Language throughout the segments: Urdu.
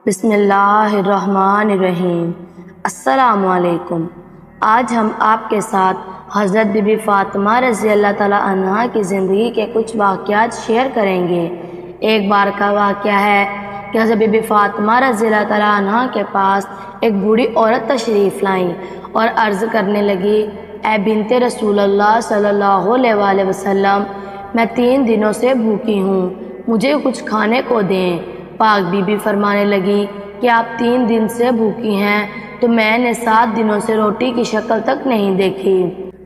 بسم اللہ الرحمن الرحیم۔ السلام علیکم۔ آج ہم آپ کے ساتھ حضرت بی بی فاطمہ رضی اللہ تعالیٰ عنہا کی زندگی کے کچھ واقعات شیئر کریں گے۔ ایک بار کا واقعہ ہے کہ حضرت بی بی فاطمہ رضی اللہ تعالیٰ عنہا کے پاس ایک بوڑھی عورت تشریف لائیں اور عرض کرنے لگی، اے بنت رسول اللہ صلی اللہ علیہ وآلہ وسلم، میں 3 دنوں سے بھوکی ہوں، مجھے کچھ کھانے کو دیں۔ پاک بی بی فرمانے لگی کہ آپ 3 دن سے بھوکی ہیں تو میں نے 7 دنوں سے روٹی کی شکل تک نہیں دیکھی۔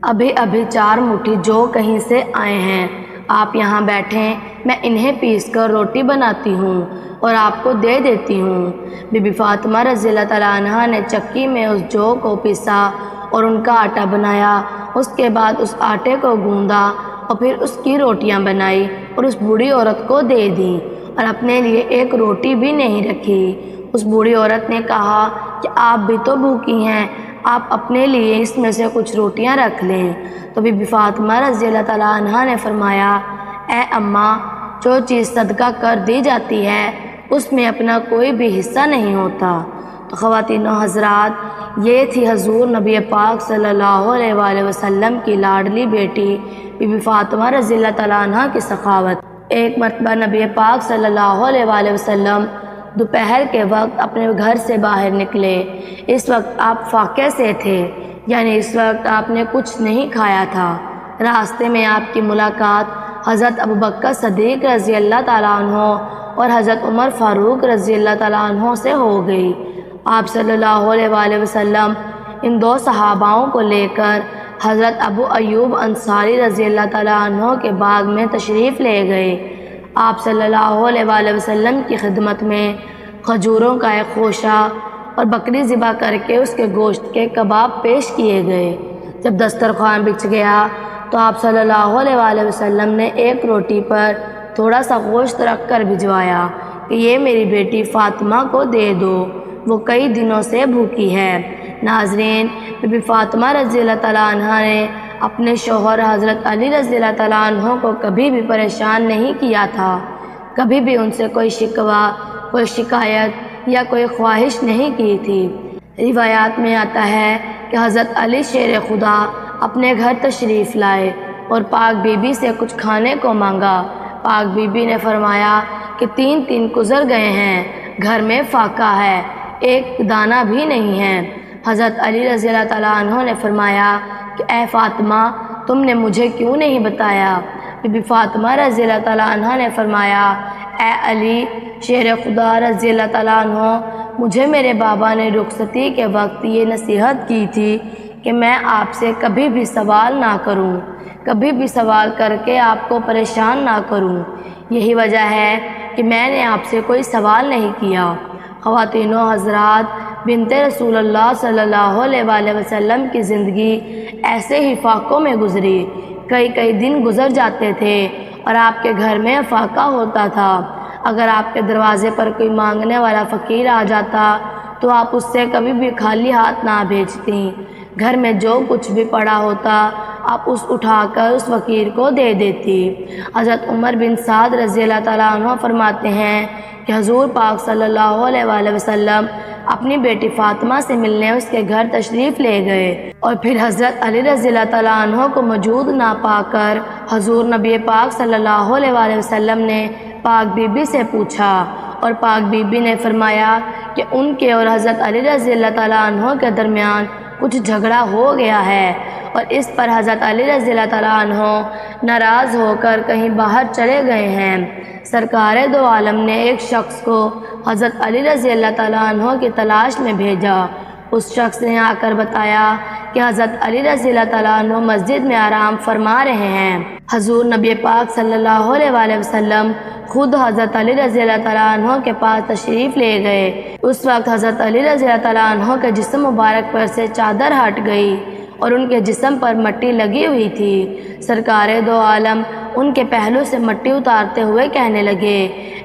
ابھی 4 مٹھی جو کہیں سے آئے ہیں، آپ یہاں بیٹھیں، میں انہیں پیس کر روٹی بناتی ہوں اور آپ کو دے دیتی ہوں۔ بی بی فاطمہ رضی اللہ تعالیٰ عنہا نے چکی میں اس جو کو پیسا اور ان کا آٹا بنایا، اس کے بعد اس آٹے کو گوندا اور پھر اس کی روٹیاں بنائی اور اس بوڑھی عورت کو دے دیں اور اپنے لیے ایک روٹی بھی نہیں رکھی۔ اس بوڑھی عورت نے کہا کہ آپ بھی تو بھوکی ہیں، آپ اپنے لیے اس میں سے کچھ روٹیاں رکھ لیں۔ تو بی بی فاطمہ رضی اللہ تعالیٰ عنہا نے فرمایا، اے اماں، جو چیز صدقہ کر دی جاتی ہے اس میں اپنا کوئی بھی حصہ نہیں ہوتا۔ تو خواتین و حضرات، یہ تھی حضور نبی پاک صلی اللہ علیہ وآلہ وسلم کی لاڈلی بیٹی بی بی فاطمہ رضی اللہ تعالیٰ عنہا کی سخاوت۔ ایک مرتبہ نبی پاک صلی اللہ علیہ وآلہ وسلم دوپہر کے وقت اپنے گھر سے باہر نکلے۔ اس وقت آپ فاقے سے تھے، یعنی اس وقت آپ نے کچھ نہیں کھایا تھا۔ راستے میں آپ کی ملاقات حضرت ابوبکر صدیق رضی اللہ تعالیٰ عنہ اور حضرت عمر فاروق رضی اللہ تعالیٰ عنہ سے ہو گئی۔ آپ صلی اللہ علیہ وآلہ وسلم ان 2 صحاباؤں کو لے کر حضرت ابو ایوب انصاری رضی اللہ تعالیٰ عنہ کے باغ میں تشریف لے گئے۔ آپ صلی اللہ علیہ وآلہ وسلم کی خدمت میں کھجوروں کا ایک خوشہ اور بکری ذبح کر کے اس کے گوشت کے کباب پیش کیے گئے۔ جب دسترخوان بچھ گیا تو آپ صلی اللہ علیہ وآلہ وسلم نے ایک روٹی پر تھوڑا سا گوشت رکھ کر بھجوایا کہ یہ میری بیٹی فاطمہ کو دے دو، وہ کئی دنوں سے بھوکی ہے۔ ناظرین، بی بی فاطمہ رضی اللہ تعالیٰ عنہا نے اپنے شوہر حضرت علی رضی اللہ تعالیٰ عنہ کو کبھی بھی پریشان نہیں کیا تھا، کبھی بھی ان سے کوئی شکوہ، کوئی شکایت یا کوئی خواہش نہیں کی تھی۔ روایات میں آتا ہے کہ حضرت علی شیر خدا اپنے گھر تشریف لائے اور پاک بی بی سے کچھ کھانے کو مانگا۔ پاک بی بی نے فرمایا کہ 3 دن گزر گئے ہیں، گھر میں فاقہ ہے، ایک دانہ بھی نہیں ہے۔ حضرت علی رضی اللہ تعالیٰ عنہ نے فرمایا کہ اے فاطمہ، تم نے مجھے کیوں نہیں بتایا؟ بی بی فاطمہ رضی اللہ تعالیٰ عنہ نے فرمایا، اے علی شیر خدا رضی اللہ تعالیٰ عنہ، مجھے میرے بابا نے رخصتی کے وقت یہ نصیحت کی تھی کہ میں آپ سے کبھی بھی سوال نہ کروں، کبھی بھی سوال کر کے آپ کو پریشان نہ کروں، یہی وجہ ہے کہ میں نے آپ سے کوئی سوال نہیں کیا۔ خواتین و حضرات، بنت رسول اللہ صلی اللہ علیہ وآلہ وسلم کی زندگی ایسے ہی فاقوں میں گزری۔ کئی دن گزر جاتے تھے اور آپ کے گھر میں فاقہ ہوتا تھا۔ اگر آپ کے دروازے پر کوئی مانگنے والا فقیر آ جاتا تو آپ اس سے کبھی بھی خالی ہاتھ نہ بھیجتیں۔ گھر میں جو کچھ بھی پڑا ہوتا آپ اس اٹھا کر اس فقیر کو دے دیتی۔ حضرت عمر بن سعد رضی اللہ تعالیٰ عنہ فرماتے ہیں کہ حضور پاک صلی اللہ علیہ وآلہ وسلم اپنی بیٹی فاطمہ سے ملنے اس کے گھر تشریف لے گئے اور پھر حضرت علی رضی اللہ تعالیٰ عنہ کو موجود نہ پا کر حضور نبی پاک صلی اللہ علیہ وآلہ وسلم نے پاک بی بی سے پوچھا اور پاک بی بی نے فرمایا کہ ان کے اور حضرت علی رضی اللہ تعالیٰ عنہ کے درمیان کچھ جھگڑا ہو گیا ہے اور اس پر حضرت علی رضی اللہ تعالیٰ عنہ ناراض ہو کر کہیں باہر چلے گئے ہیں۔ سرکار دو عالم نے ایک شخص کو حضرت علی رضی اللہ تعالیٰ عنہ کی تلاش میں بھیجا۔ اس شخص نے آ کر بتایا کہ حضرت علی رضی اللہ تعالیٰ عنہ مسجد میں آرام فرما رہے ہیں۔ حضور نبی پاک صلی اللہ علیہ وآلہ وسلم خود حضرت علی رضی اللہ تعالیٰ عنہ کے پاس تشریف لے گئے۔ اس وقت حضرت علی رضی اللہ تعالیٰ عنہ کے جسم مبارک پر سے چادر ہٹ گئی اور ان کے جسم پر مٹی لگی ہوئی تھی۔ سرکار دو عالم ان کے پہلو سے مٹی اتارتے ہوئے کہنے لگے،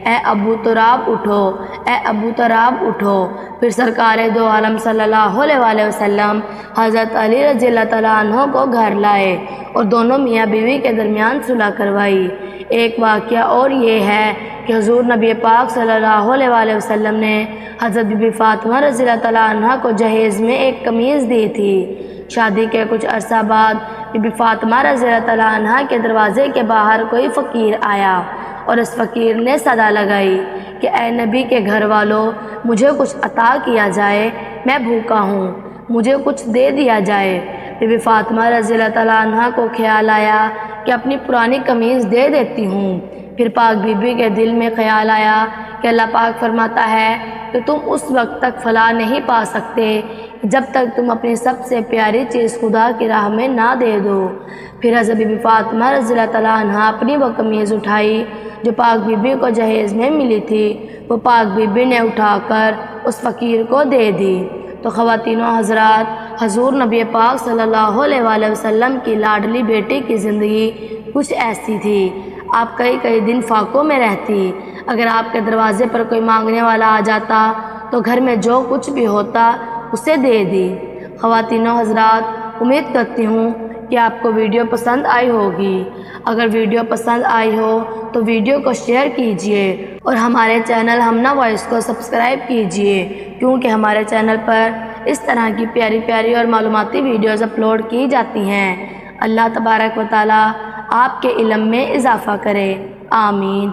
اے ابو تراب اٹھو، اے ابو تراب اٹھو۔ پھر سرکار دو عالم صلی اللہ علیہ وآلہ وسلم حضرت علی رضی اللہ تعالیٰ عنہ کو گھر لائے اور دونوں میاں بیوی کے درمیان صلح کروائی۔ ایک واقعہ اور یہ ہے کہ حضور نبی پاک صلی اللہ علیہ وسلم نے حضرت بی بی فاطمہ رضی اللہ تعالیٰ عنہ کو جہیز میں ایک قمیض دی تھی۔ شادی کے کچھ عرصہ بعد بی بی فاطمہ رضی اللہ تعالیٰ عنہ کے دروازے کے باہر کوئی فقیر آیا اور اس فقیر نے صدا لگائی کہ اے نبی کے گھر والوں، مجھے کچھ عطا کیا جائے، میں بھوکا ہوں، مجھے کچھ دے دیا جائے۔ بی بی فاطمہ رضی اللہ تعالیٰ عنہ کو خیال آیا کہ اپنی پرانی قمیض دے دیتی ہوں۔ پھر پاک بی بی کے دل میں خیال آیا کہ اللہ پاک فرماتا ہے کہ تم اس وقت تک فلاح نہیں پا سکتے جب تک تم اپنی سب سے پیاری چیز خدا کی راہ میں نہ دے دو۔ پھر حضرت بی بی فاطمہ رضی اللہ تعالیٰ عنہ اپنی وہ قمیض اٹھائی جو پاک بی بی کو جہیز میں ملی تھی، وہ پاک بی بی نے اٹھا کر اس فقیر کو دے دی۔ تو خواتین و حضرات، حضور نبی پاک صلی اللہ علیہ وسلم کی لاڈلی بیٹی کی زندگی کچھ ایسی تھی۔ آپ کئی دن فاقوں میں رہتی۔ اگر آپ کے دروازے پر کوئی مانگنے والا آ جاتا تو گھر میں جو کچھ بھی ہوتا اسے دے دی۔ خواتین و حضرات، امید کرتی ہوں کہ آپ کو ویڈیو پسند آئی ہوگی۔ اگر ویڈیو پسند آئی ہو تو ویڈیو کو شیئر کیجئے اور ہمارے چینل ہمنا وائس کو سبسکرائب کیجئے، کیونکہ ہمارے چینل پر اس طرح کی پیاری پیاری اور معلوماتی ویڈیوز اپلوڈ کی جاتی ہیں۔ اللہ تبارک و تعالی آپ کے علم میں اضافہ کرے، آمین۔